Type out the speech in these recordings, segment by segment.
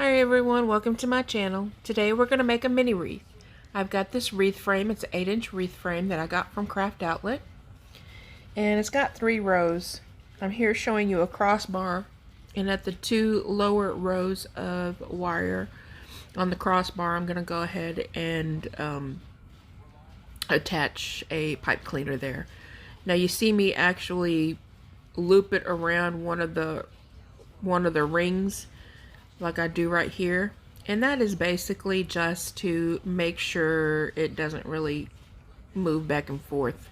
Hi everyone, welcome to my channel. Today we're going to make a mini wreath. I've got this wreath frame. It's an 8-inch wreath frame that I got from Craft Outlet. And it's got 3 rows. I'm here showing you a crossbar, and at the 2 lower rows of wire on the crossbar I'm going to go ahead and attach a pipe cleaner there. Now you see me actually loop it around one of the rings like I do right here, and that is basically just to make sure it doesn't really move back and forth.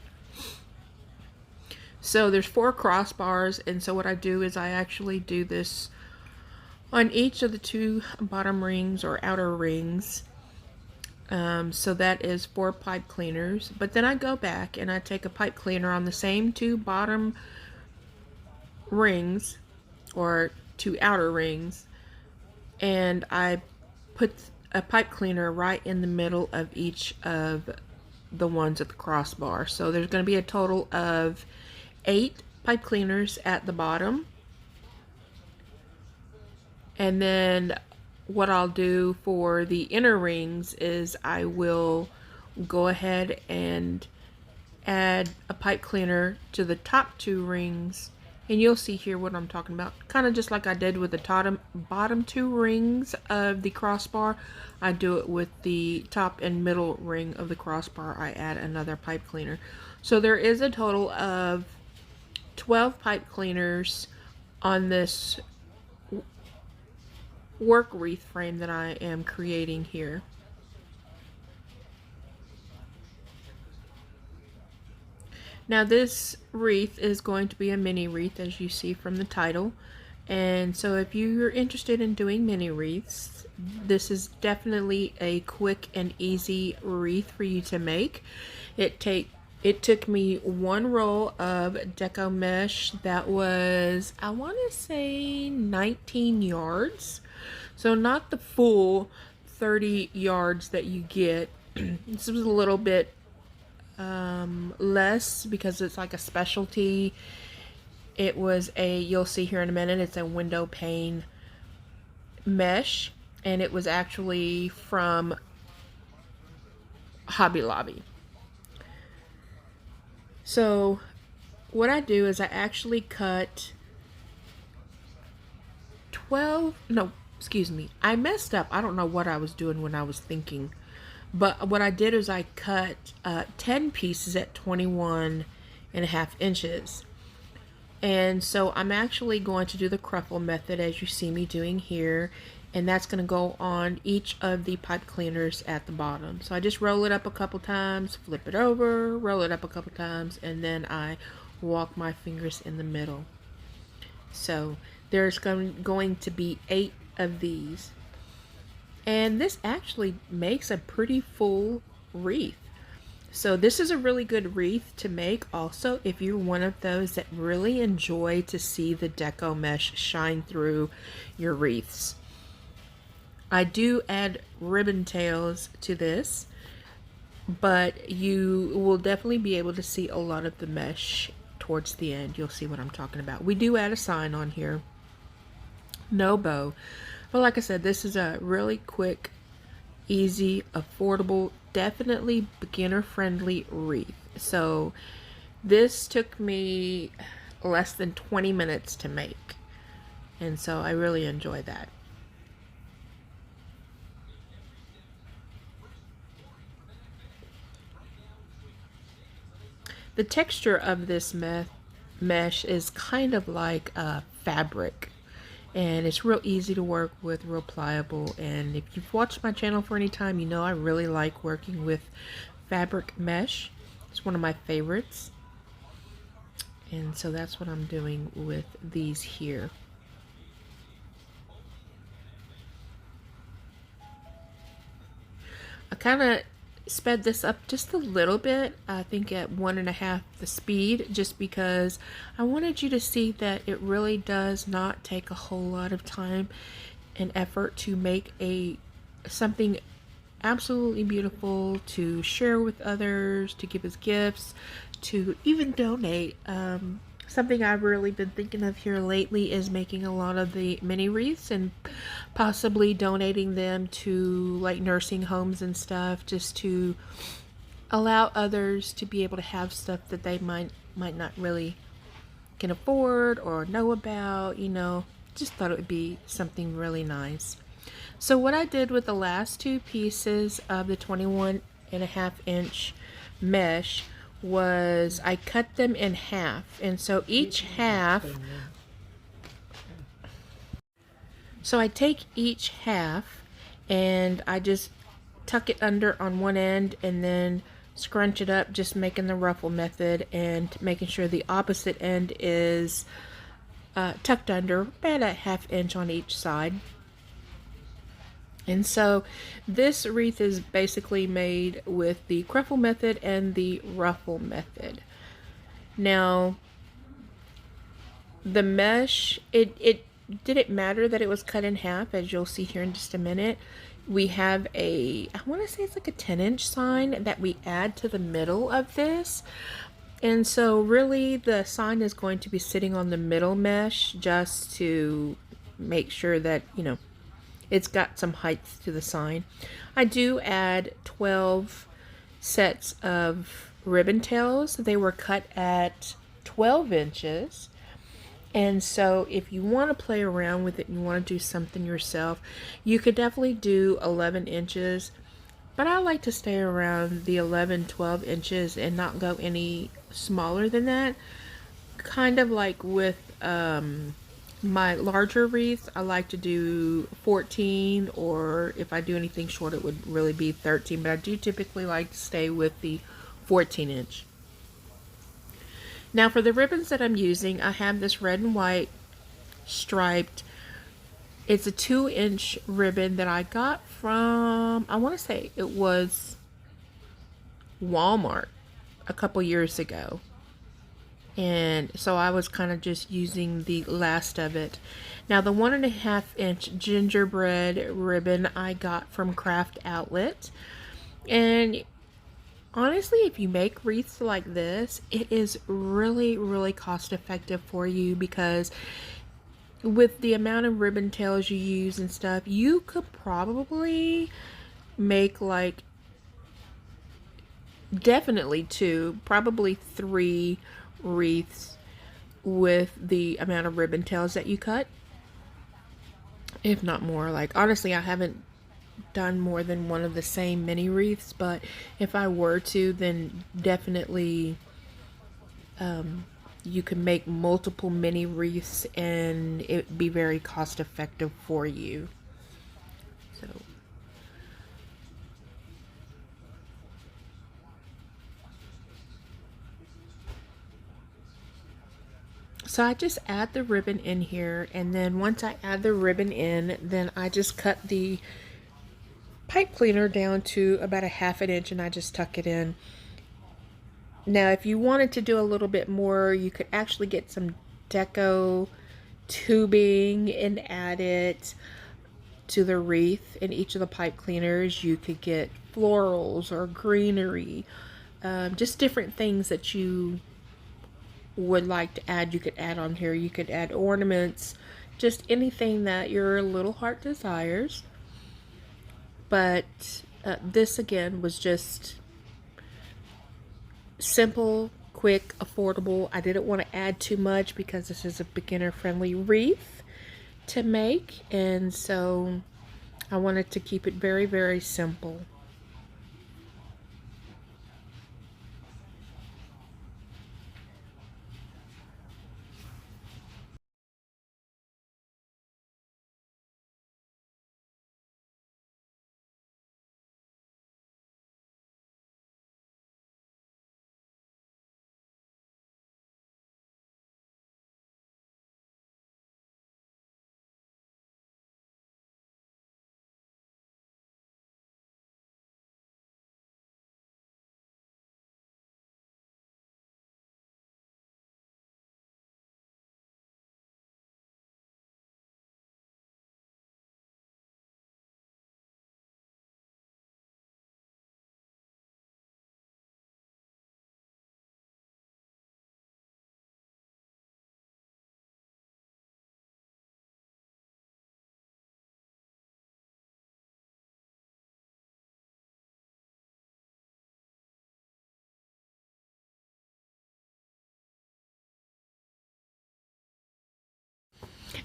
So there's 4 crossbars, and so what I do is I actually do this on each of the 2 bottom rings or outer rings. So that is 4 pipe cleaners, but then I go back and I take a pipe cleaner on the same 2 bottom rings or 2 outer rings, and I put a pipe cleaner right in the middle of each of the ones at the crossbar. So there's going to be a total of 8 pipe cleaners at the bottom. And then what I'll do for the inner rings is I will go ahead and add a pipe cleaner to the top 2 rings. And you'll see here what I'm talking about. Kind of just like I did with the bottom 2 rings of the crossbar, I do it with the top and middle ring of the crossbar. I add another pipe cleaner. So there is a total of 12 pipe cleaners on this work wreath frame that I am creating here. Now this wreath is going to be a mini wreath, as you see from the title, and so if you're interested in doing mini wreaths, this is definitely a quick and easy wreath for you to make. It took me 1 roll of deco mesh that was, I want to say, 19 yards, so not the full 30 yards that you get. This was a little bit less because it's like a specialty. It was you'll see here in a minute, it's a window pane mesh, and it was actually from Hobby Lobby. So what I do is I actually cut 12, no, excuse me, I messed up. I don't know what I was doing when I was thinking. But what I did is I cut 10 pieces at 21.5 inches. And so I'm actually going to do the cruffle method as you see me doing here. And that's going to go on each of the pipe cleaners at the bottom. So I just roll it up a couple times, flip it over, roll it up a couple times, and then I walk my fingers in the middle. So there's going to be 8 of these. And this actually makes a pretty full wreath. So this is a really good wreath to make also if you're one of those that really enjoy to see the deco mesh shine through your wreaths. I do add ribbon tails to this, but you will definitely be able to see a lot of the mesh towards the end. You'll see what I'm talking about. We do add a sign on here. No bow. But like I said, this is a really quick, easy, affordable, definitely beginner-friendly wreath. So this took me less than 20 minutes to make. And so I really enjoy that. The texture of this mesh is kind of like fabric. And it's real easy to work with, real pliable. And if you've watched my channel for any time, you know I really like working with fabric mesh. It's one of my favorites. And so that's what I'm doing with these here. I kind of sped this up just a little bit, I think at 1.5 the speed, just because I wanted you to see that it really does not take a whole lot of time and effort to make something absolutely beautiful to share with others, to give as gifts, to even donate. Something I've really been thinking of here lately is making a lot of the mini wreaths and possibly donating them to like nursing homes and stuff, just to allow others to be able to have stuff that they might not really can afford or know about, you know. Just thought it would be something really nice. So what I did with the last two pieces of the 21.5 inch mesh was I cut them in half, and so each half, so I take each half and I just tuck it under on one end and then scrunch it up, just making the ruffle method and making sure the opposite end is tucked under about a 1/2 inch on each side. And so this wreath is basically made with the cruffle method and the ruffle method. Now, the mesh, it didn't matter that it was cut in half, as you'll see here in just a minute. We have I want to say it's like a 10-inch sign that we add to the middle of this. And so really the sign is going to be sitting on the middle mesh just to make sure that, you know, it's got some height to the sign. I do add 12 sets of ribbon tails. They were cut at 12 inches. And so if you want to play around with it and you want to do something yourself, you could definitely do 11 inches. But I like to stay around the 11, 12 inches and not go any smaller than that. Kind of like with my larger wreaths, I like to do 14, or if I do anything short, it would really be 13. But I do typically like to stay with the 14 inch. Now for the ribbons that I'm using, I have this red and white striped. It's a 2-inch ribbon that I got from, I want to say it was Walmart a couple years ago. And so I was kind of just using the last of it. Now the 1.5-inch gingerbread ribbon I got from Craft Outlet. And honestly, if you make wreaths like this, it is really, really cost effective for you, because with the amount of ribbon tails you use and stuff, you could probably make like definitely 2, probably 3 wreaths with the amount of ribbon tails that you cut, if not more. Like honestly, I haven't done more than one of the same mini wreaths, but if I were to, then definitely you can make multiple mini wreaths and it'd be very cost effective for you. So I just add the ribbon in here, and then once I add the ribbon in, then I just cut the pipe cleaner down to about a 1/2 inch and I just tuck it in. Now if you wanted to do a little bit more, you could actually get some deco tubing and add it to the wreath in each of the pipe cleaners. You could get florals or greenery, just different things that you would like to add. You could add on here. You could add ornaments, just anything that your little heart desires. But this again was just simple, quick, affordable. I didn't want to add too much because this is a beginner friendly wreath to make, and so I wanted to keep it very, very simple.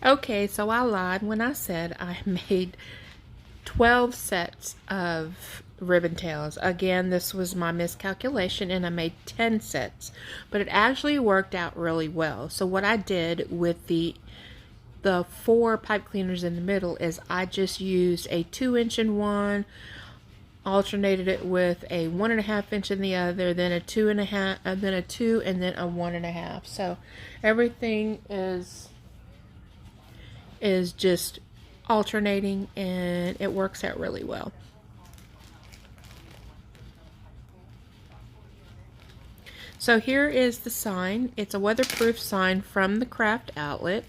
Okay, so I lied when I said I made 12 sets of ribbon tails. Again, this was my miscalculation and I made 10 sets, but it actually worked out really well. So what I did with the 4 pipe cleaners in the middle is I just used a 2-inch in one, alternated it with a 1.5 inch in the other, then a 2.5, and then a 2, and then a 1.5. So everything is just alternating and it works out really well. So here is the sign. It's a weatherproof sign from the craft outlet.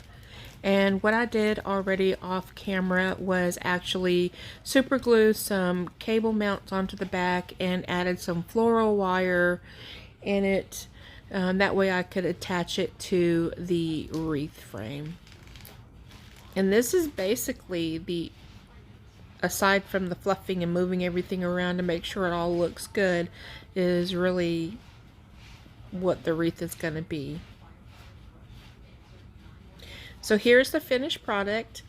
And what I did already off camera was actually super glue some cable mounts onto the back and added some floral wire in it. That way I could attach it to the wreath frame. And this is basically aside from the fluffing and moving everything around to make sure it all looks good, is really what the wreath is going to be. So here's the finished product.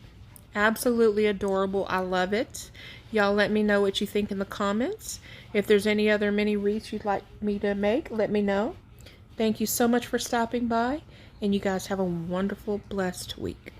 Absolutely adorable. I love it. Y'all let me know what you think in the comments. If there's any other mini wreaths you'd like me to make, let me know. Thank you so much for stopping by, and you guys have a wonderful, blessed week.